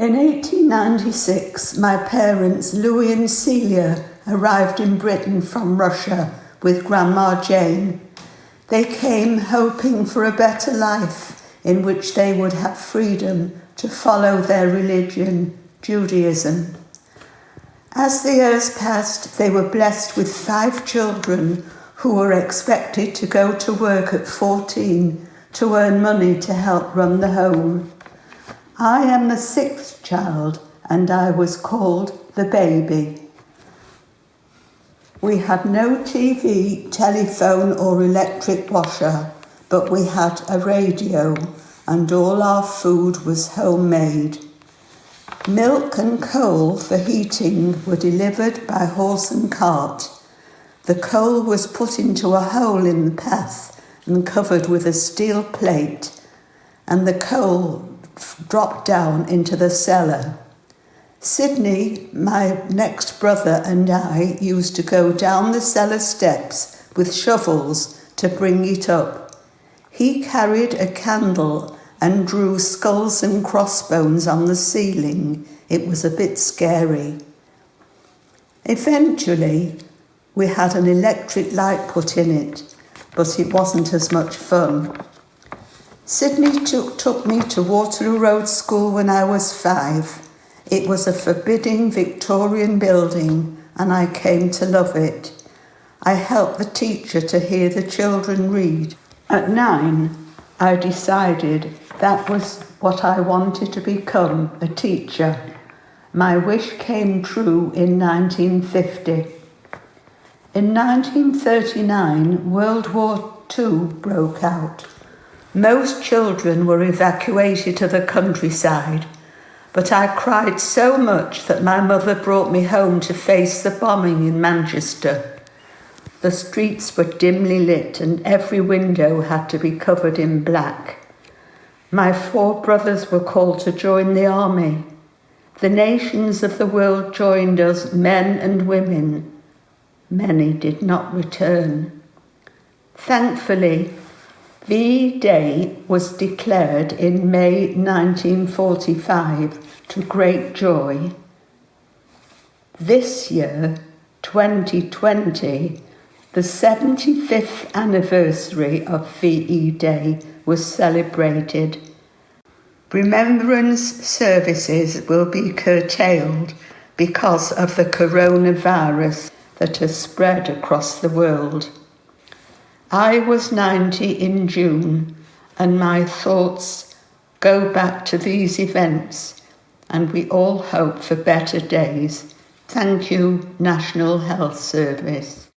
In 1896, my parents, Louis and Celia, arrived in Britain from Russia with Grandma Jane. They came hoping for a better life in which they would have freedom to follow their religion, Judaism. As the years passed, they were blessed with 5 children who were expected to go to work at 14 to earn money to help run the home. I am the 6th child, and I was called the baby. We had no TV, telephone or electric washer, but we had a radio, and all our food was homemade. Milk and coal for heating were delivered by horse and cart. The coal was put into a hole in the path and covered with a steel plate, and the coal dropped down into the cellar. Sydney, my next brother, and I used to go down the cellar steps with shovels to bring it up. He carried a candle and drew skulls and crossbones on the ceiling. It was a bit scary. Eventually, we had an electric light put in it, but it wasn't as much fun. Sydney took me to Waterloo Road School when I was 5. It was a forbidding Victorian building, and I came to love it. I helped the teacher to hear the children read. At 9, I decided that was what I wanted to become, a teacher. My wish came true in 1950. In 1939, World War II broke out. Most children were evacuated to the countryside, but I cried so much that my mother brought me home to face the bombing in Manchester. The streets were dimly lit and every window had to be covered in black. My 4 brothers were called to join the army. The nations of the world joined us, men and women. Many did not return. Thankfully, VE Day was declared in May 1945 to great joy. This year, 2020, the 75th anniversary of VE Day was celebrated. Remembrance services will be curtailed because of the coronavirus that has spread across the world. I was 90 in June, and my thoughts go back to these events, and we all hope for better days. Thank you, National Health Service.